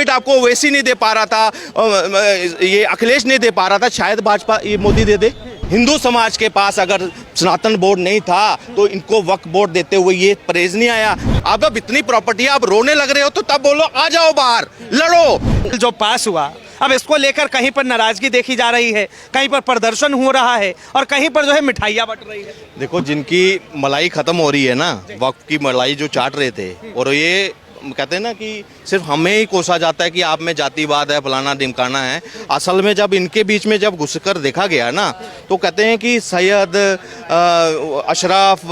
Benefit आपको ओवैसी नहीं दे पा रहा था, ये अखिलेश नहीं दे पा रहा था, शायद भाजपा ये मोदी दे दे। हिंदू समाज के पास अगर सनातन बोर्ड नहीं था तो इनको वक्फ बोर्ड देते हुए ये परहेज नहीं आया। अब इतनी प्रॉपर्टी है, आप रोने लग रहे हो तो तब बोलो आ जाओ बाहर लड़ो। जो पास हुआ अब इसको लेकर कहीं पर नाराजगी देखी जा रही है, कहीं पर प्रदर्शन हो रहा है और कहीं पर जो है मिठाइयाँ बट रही है। देखो, जिनकी मलाई खत्म हो रही है ना, वक्फ की मलाई जो चाट रहे थे, और ये कहते हैं ना कि सिर्फ हमें ही कोसा जाता है कि आप में जातिवाद है, फलाना ढिमकाना है। असल में जब इनके बीच में जब घुसकर देखा गया ना, तो कहते हैं कि सैयद, अशराफ,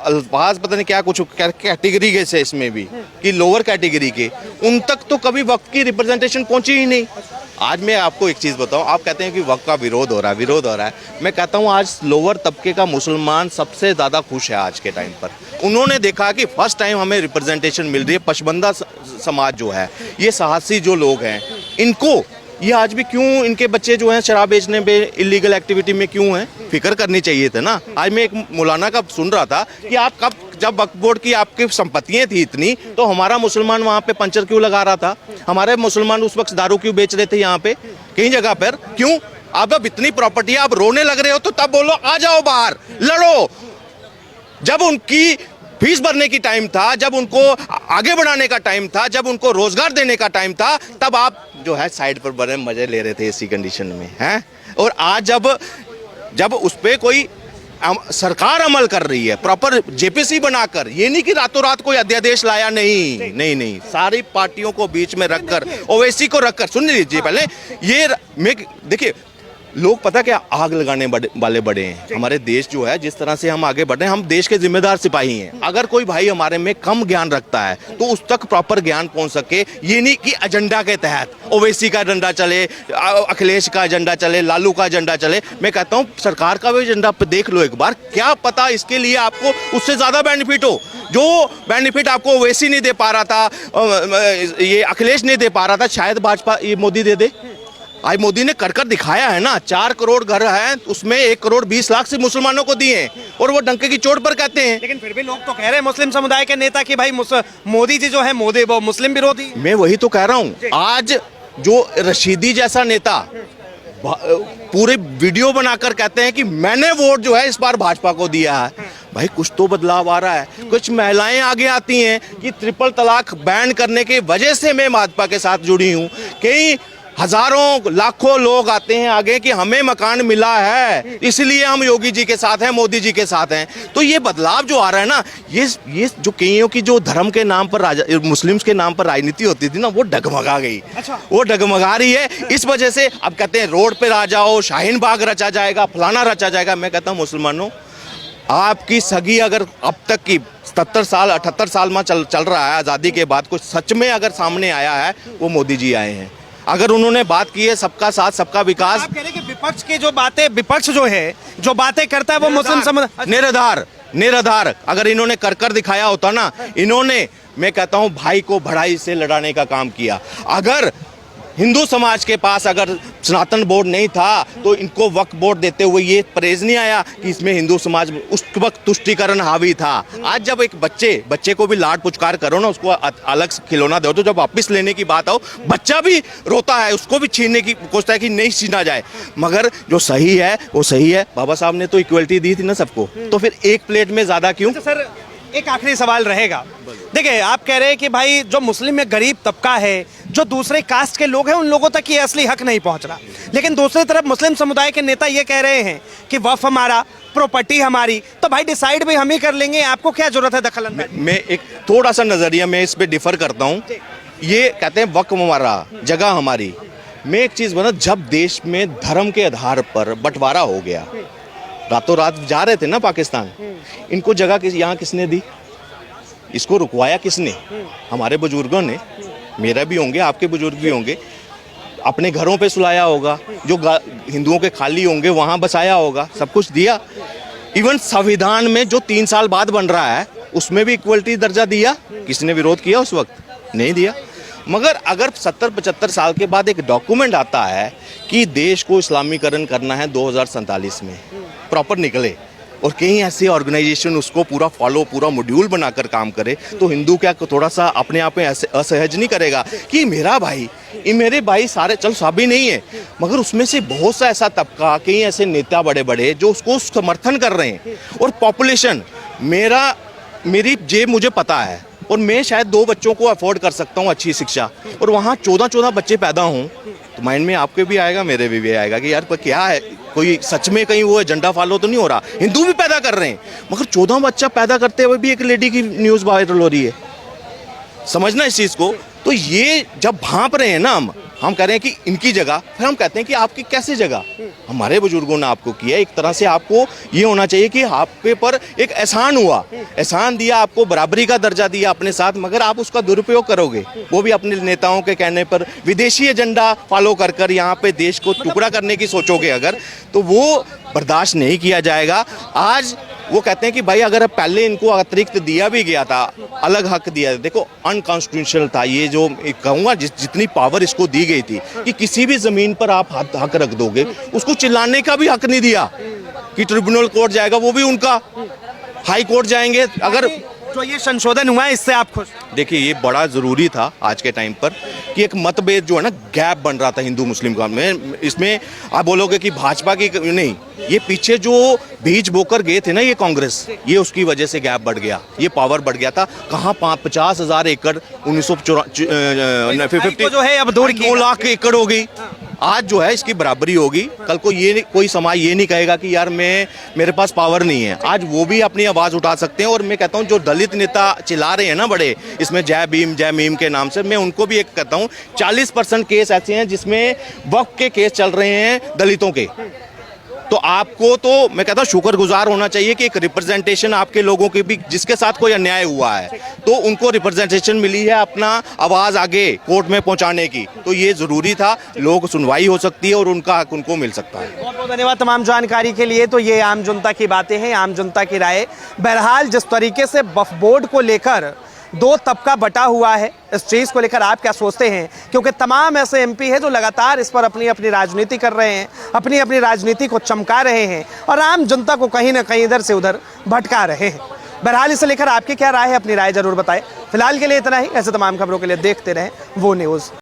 अल्फाज, पता नहीं क्या कुछ कैटेगरी के से इसमें भी कि लोअर कैटेगरी के, उन तक तो कभी वक्त की रिप्रेजेंटेशन पहुंची ही नहीं। आज मैं आपको एक चीज़ बताऊं, आप कहते हैं कि वक्त का विरोध हो रहा है, मैं कहता हूं आज लोअर तबके का मुसलमान सबसे ज़्यादा खुश है आज के टाइम पर। उन्होंने देखा कि फर्स्ट टाइम हमें रिप्रेजेंटेशन मिल रही है। पशबंदा समाज जो है, ये साहसी जो लोग हैं, इनको ये आज भी क्यों, इनके बच्चे जो हैं शराब बेचने पे, इलीगल एक्टिविटी में क्यों हैं, फिक्र करनी चाहिए था ना। आज मैं एक मौलाना का सुन रहा था कि आप कब, जब वक्फ बोर्ड की आपकी संपत्तियां थी इतनी, तो हमारा मुसलमान वहाँ पे पंचर क्यों लगा रहा था, हमारे मुसलमान उस वक्त दारू क्यों बेच रहे थे यहाँ पे कई जगह पर, क्यों? अब इतनी प्रॉपर्टी है, आप रोने लग रहे हो तो तब बोलो आ जाओ बाहर लड़ो। जब उनकी फीस भरने की टाइम था, जब उनको आगे बढ़ाने का टाइम था, जब उनको रोजगार देने का टाइम था, तब आप जो है साइड पर बड़े मजे ले रहे थे इसी कंडीशन में हैं। और आज जब उस पे कोई सरकार अमल कर रही है प्रॉपर जेपीसी बनाकर, ये नहीं कि रातों रात कोई अध्यादेश लाया, नहीं, सारी पार्टियों को बीच में रखकर, ओवैसी को रखकर, सुन लीजिए पहले ये देखिए, लोग पता क्या आग लगाने वाले बड़े हैं। हमारे देश जो है, जिस तरह से हम आगे बढ़ रहे हैं, हम देश के जिम्मेदार सिपाही हैं। अगर कोई भाई हमारे में कम ज्ञान रखता है तो उस तक प्रॉपर ज्ञान पहुंच सके। ये नहीं कि एजेंडा के तहत ओवैसी का एजेंडा चले, अखिलेश का एजेंडा चले, लालू का एजेंडा चले। मैं कहता हूं सरकार का भी एजेंडा देख लो एक बार, क्या पता इसके लिए आपको उससे ज्यादा बेनिफिट हो। जो बेनिफिट आपको ओवैसी नहीं दे पा रहा था, ये अखिलेश नहीं दे पा रहा था, शायद भाजपा ये मोदी दे दे। आज मोदी ने कर दिखाया है ना। 4 करोड़ घर हैं, उसमें 1 करोड़ 20 लाख से मुसलमानों को दिए हैं, और वो डंके की चोट पर कहते हैं। लेकिन फिर भी लोग तो कह रहे हैं मुस्लिम समुदाय के नेता कि भाई मोदी जी जो है मोदी वो मुस्लिम विरोधी। मैं वही तो कह रहा हूँ, आज जो रशीदी जैसा नेता पूरे वीडियो बनाकर कहते हैं कि मैंने वोट जो है इस बार भाजपा को दिया है। भाई कुछ तो बदलाव आ रहा है। कुछ महिलाएं आगे आती हैं कि ट्रिपल तलाक बैन करने की वजह से मैं भाजपा के साथ जुड़ी हूँ। कई हजारों लाखों लोग आते हैं आगे कि हमें मकान मिला है, इसलिए हम योगी जी के साथ हैं, मोदी जी के साथ हैं। तो ये बदलाव जो आ रहा है ना, ये जो कईयों की जो धर्म के नाम पर, मुस्लिम्स के नाम पर राजनीति होती थी ना, वो डगमगा गई। अच्छा। वो डगमगा रही है। इस वजह से अब कहते हैं रोड पर आ जाओ, शाहीन बाग रचा जाएगा, फलाना रचा जाएगा। मैं कहता हूँ मुसलमानों, आपकी सगी अगर अब तक की 77 साल 78 साल में चल रहा है आज़ादी के बाद, कुछ सच में अगर सामने आया है, वो मोदी जी आए हैं। अगर उन्होंने बात की है सबका साथ सबका विकास। आप कह रहे हैं कि विपक्ष की जो बातें, विपक्ष जो है जो बातें करता है वो मुस्लिम समुदाय निराधार अगर इन्होंने कर दिखाया होता ना, इन्होंने, मैं कहता हूं, भाई को भड़ाई से लड़ाने का काम किया। अगर हिंदू समाज के पास अगर सनातन बोर्ड नहीं था तो इनको वक्फ बोर्ड देते हुए ये परहेज नहीं आया कि इसमें हिंदू समाज, उस वक्त तुष्टीकरण हावी था। आज जब एक बच्चे को भी लाड पुचकार करो ना, उसको अलग खिलौना दो, तो जब वापस लेने की बात हो, बच्चा भी रोता है, उसको भी छीनने की कोशिश है कि नहीं छीना जाए। मगर जो सही है वो सही है। बाबा साहब ने तो इक्वलिटी दी थी ना सबको, तो फिर एक प्लेट में ज्यादा क्यों? सर एक आखिरी सवाल रहेगा। देखिए, आप कह रहे हैं कि भाई जो मुस्लिम में गरीब तबका है, जो दूसरे कास्ट के लोग हैं, उन लोगों तक ये असली हक नहीं पहुंच रहा। लेकिन दूसरी तरफ मुस्लिम समुदाय के नेता ये कह रहे हैं कि वक्फ हमारा, प्रॉपर्टी हमारी, तो भाई डिसाइड भी हम ही कर लेंगे, आपको क्या जरूरत है दखल अंदाजी? मैं एक थोड़ा सा नजरिया में इस पे डिफर करता हूँ। ये कहते हैं वक्फ हमारा, जगह हमारी। मैं एक चीज बता, जब देश में धर्म के आधार पर बंटवारा हो गया, रातों रात जा रहे थे ना पाकिस्तान, इनको जगह यहाँ किसने दी? इसको रुकवाया किसने? हमारे बुजुर्गों ने। मेरा भी होंगे, आपके बुजुर्ग भी होंगे। अपने घरों पे सुलाया होगा, जो हिंदुओं के खाली होंगे वहाँ बसाया होगा, सब कुछ दिया। इवन संविधान में जो 3 साल बाद बन रहा है, उसमें भी इक्वलिटी दर्जा दिया। किसने विरोध किया उस वक्त? नहीं दिया। मगर अगर 70-75 साल के बाद एक डॉक्यूमेंट आता है कि देश को इस्लामीकरण करना है 2047 में, प्रॉपर निकले, और कहीं ऐसे ऑर्गेनाइजेशन उसको पूरा फॉलो, पूरा मॉड्यूल बनाकर काम करे, तो हिंदू क्या थोड़ा सा अपने आप में ऐसे असहज नहीं करेगा कि मेरा भाई, ये मेरे भाई सारे, चल सभी नहीं है, मगर उसमें से बहुत सा ऐसा तबका, कई ऐसे नेता बड़े बड़े जो उसको समर्थन कर रहे हैं। और पॉपुलेशन, मेरी जेब मुझे पता है, और मैं शायद 2 बच्चों को अफोर्ड कर सकता हूँ अच्छी शिक्षा, और वहाँ 14-14 बच्चे पैदा हों, तो माइंड में आपके भी आएगा, मेरे भी आएगा कि यार पर क्या है, कोई सच में कहीं वो एजेंडा फॉलो तो नहीं हो रहा। हिंदू भी पैदा कर रहे हैं, मगर 14 बच्चा पैदा करते हुए भी एक लेडी की न्यूज़ वायरल हो रही है। समझना इस चीज़ को। तो ये जब भांप रहे हैं ना, हम कह रहे हैं कि इनकी जगह, फिर हम कहते हैं कि आपकी कैसे जगह, हमारे बुजुर्गों ने आपको किया। एक तरह से आपको ये होना चाहिए कि आपके पर एक एहसान हुआ, एहसान दिया, आपको बराबरी का दर्जा दिया अपने साथ, मगर आप उसका दुरुपयोग करोगे, वो भी अपने नेताओं के कहने पर, विदेशी एजेंडा फॉलो कर कर यहाँ पे देश को टुकड़ा करने की सोचोगे अगर, तो वो बर्दाश्त नहीं किया जाएगा। आज वो कहते हैं कि भाई अगर पहले इनको अतिरिक्त दिया भी गया था, अलग हक दिया, देखो अनकॉन्स्टिट्यूशनल था ये, जो कहूँगा जितनी पावर इसको दी गई थी कि किसी भी ज़मीन पर आप हक रख दोगे, उसको चिल्लाने का भी हक नहीं दिया कि ट्रिब्यूनल कोर्ट जाएगा, वो भी उनका, हाई कोर्ट जाएंगे। अगर जो ये संशोधन हुआ है इससे आप खुश? देखिए ये बड़ा ज़रूरी था आज के टाइम पर कि एक मतभेद जो है ना, गैप बन रहा था हिंदू मुस्लिम का में, इसमें आप बोलोगे कि भाजपा की नहीं, ये पीछे जो बीज बोकर गए थे ना ये कांग्रेस, ये उसकी वजह से गैप बढ़ गया, ये पावर बढ़ गया था। कहाँ 50,000 एकड़ 1950 जो है अब 2 लाख एकड़ हो गई। आज जो है इसकी बराबरी होगी। कल को ये कोई समाज ये नहीं कहेगा कि यार मेरे पास पावर नहीं है, आज वो भी अपनी आवाज़ उठा सकते हैं। और मैं कहता हूँ जो दलित नेता चिल्ला रहे हैं ना बड़े, इसमें जय भीम जय मीम के नाम से, मैं उनको भी एक कहता हूँ 40% केस ऐसे हैं जिसमें वक्फ के केस चल रहे हैं दलितों के। तो आपको तो मैं कहता हूँ शुक्रगुजार होना चाहिए कि एक रिप्रेजेंटेशन आपके लोगों की भी, जिसके साथ कोई अन्याय हुआ है तो उनको रिप्रेजेंटेशन मिली है अपना आवाज़ आगे कोर्ट में पहुंचाने की। तो ये ज़रूरी था, लोग सुनवाई हो सकती है और उनका हक उनको मिल सकता है। बहुत बहुत धन्यवाद तमाम जानकारी के लिए। तो ये आम जनता की बातें हैं, आम जनता की राय। बहरहाल जिस तरीके से वक्फ बोर्ड को लेकर 2 तबका बटा हुआ है, इस चीज़ को लेकर आप क्या सोचते हैं? क्योंकि तमाम ऐसे एमपी हैं जो लगातार इस पर अपनी अपनी राजनीति कर रहे हैं, अपनी अपनी राजनीति को चमका रहे हैं और आम जनता को कहीं ना कहीं इधर से उधर भटका रहे हैं। बहरहाल इसे लेकर आपकी क्या राय है? अपनी राय जरूर बताएं। फिलहाल के लिए इतना ही। ऐसे तमाम खबरों के लिए देखते रहें वो न्यूज़।